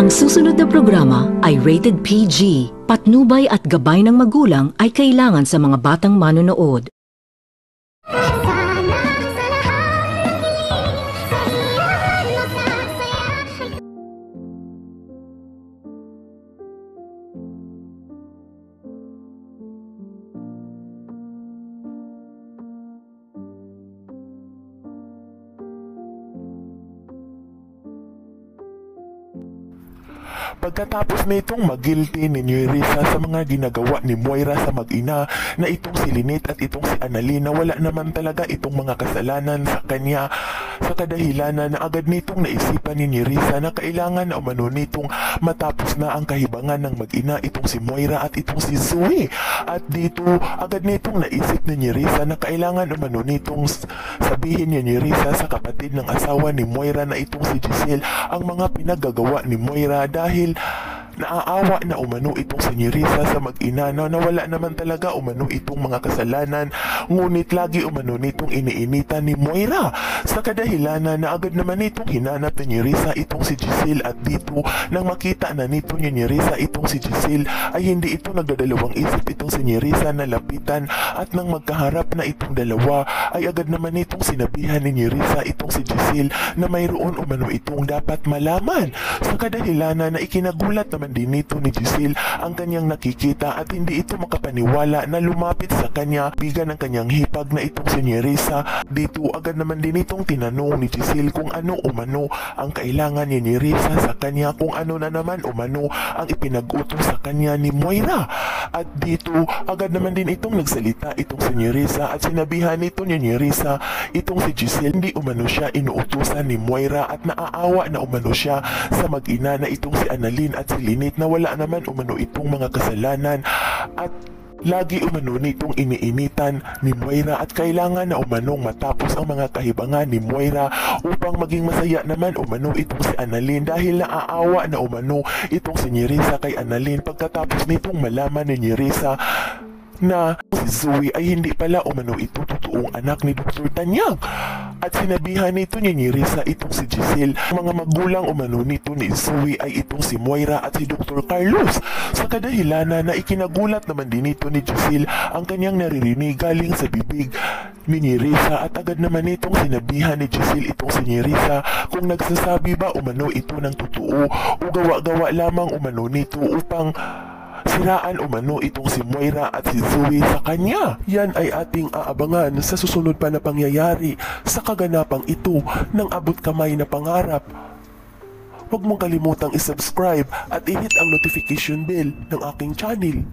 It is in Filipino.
Ang susunod na programa ay rated PG. Patnubay at gabay ng magulang ay kailangan sa mga batang manonood. Pagkatapos nitong magilty ni Nerissa sa mga ginagawa ni Moira sa mag-ina na itong si Lynette at itong si Annalyn na wala naman talaga itong mga kasalanan sa kanya, sa kadahilanan na agad nitong naisipan ni Nerissa na kailangan na umano nitong matapos na ang kahibangan ng mag-ina itong si Moira at itong si Zoe. At dito agad nitong naisip ni Nerissa na kailangan umano nitong sabihin ni Nerissa sa kapatid ng asawa ni Moira na itong si Giselle ang mga pinaggagawa ni Moira dahil naaawa na umano itong si Nerissa sa mag-ina na wala naman talaga umano itong mga kasalanan, ngunit lagi umano nitong iniinitan ni Moira sa kadahilanan na agad naman itong hinanap ni Nerissa itong si Giselle. At dito nang makita na nito ni Nerissa itong si Giselle ay hindi ito nagdadalawang isip itong si Nerissa na lapitan, at nang magkaharap na itong dalawa ay agad naman itong sinabihan ni Nerissa itong si Giselle na mayroon umano itong dapat malaman, sa kadahilanan na ikinagulat naman din nito ni Giselle ang kanyang nakikita at hindi ito makapaniwala na lumapit sa kanya bigan ng kanyang hipag na itong si Nerissa. Dito agad naman din itong tinanong ni Giselle kung ano umano ang kailangan ni Nerissa sa kanya, kung ano na naman umano ang ipinag-utos sa kanya ni Moira. At dito agad naman din itong nagsalita itong si Nerissa at sinabihan nito ni Nerissa itong si Giselle hindi umano siya inuutusan ni Moira at naaawa na umano siya sa mag-ina na itong si Annalyn at si Lynette na wala naman umano itong mga kasalanan, at lagi umano nitong iniinitan ni Moira at kailangan na umanong matapos ang mga kahibangan ni Moira upang maging masaya naman umano itong si Annalyn dahil naaawa na umano itong si Nerissa kay Annalyn pagkatapos nitong malaman ni Nerissa na si Zoe ay hindi pala umano ito totoong anak ni Dr. Tanyag. At sinabihan nito ni Nerissa itong si Giselle, mga magulang umano nito ni Zoe ay itong si Moira at si Dr. Carlos, sa kadahilanan na ikinagulat naman din nito ni Giselle ang kanyang naririnig galing sa bibig ni Nerissa. At agad naman itong sinabihan ni Giselle itong si Nerissa kung nagsasabi ba umano ito ng totoo o gawa-gawa lamang umano nito upang siraan umano itong si Moira at si Zoe sa kanya. Yan ay ating aabangan sa susunod pa na pangyayari sa kaganapang ito ng abot kamay na pangarap. Huwag mong kalimutang isubscribe at i-hit ang notification bell ng aking channel.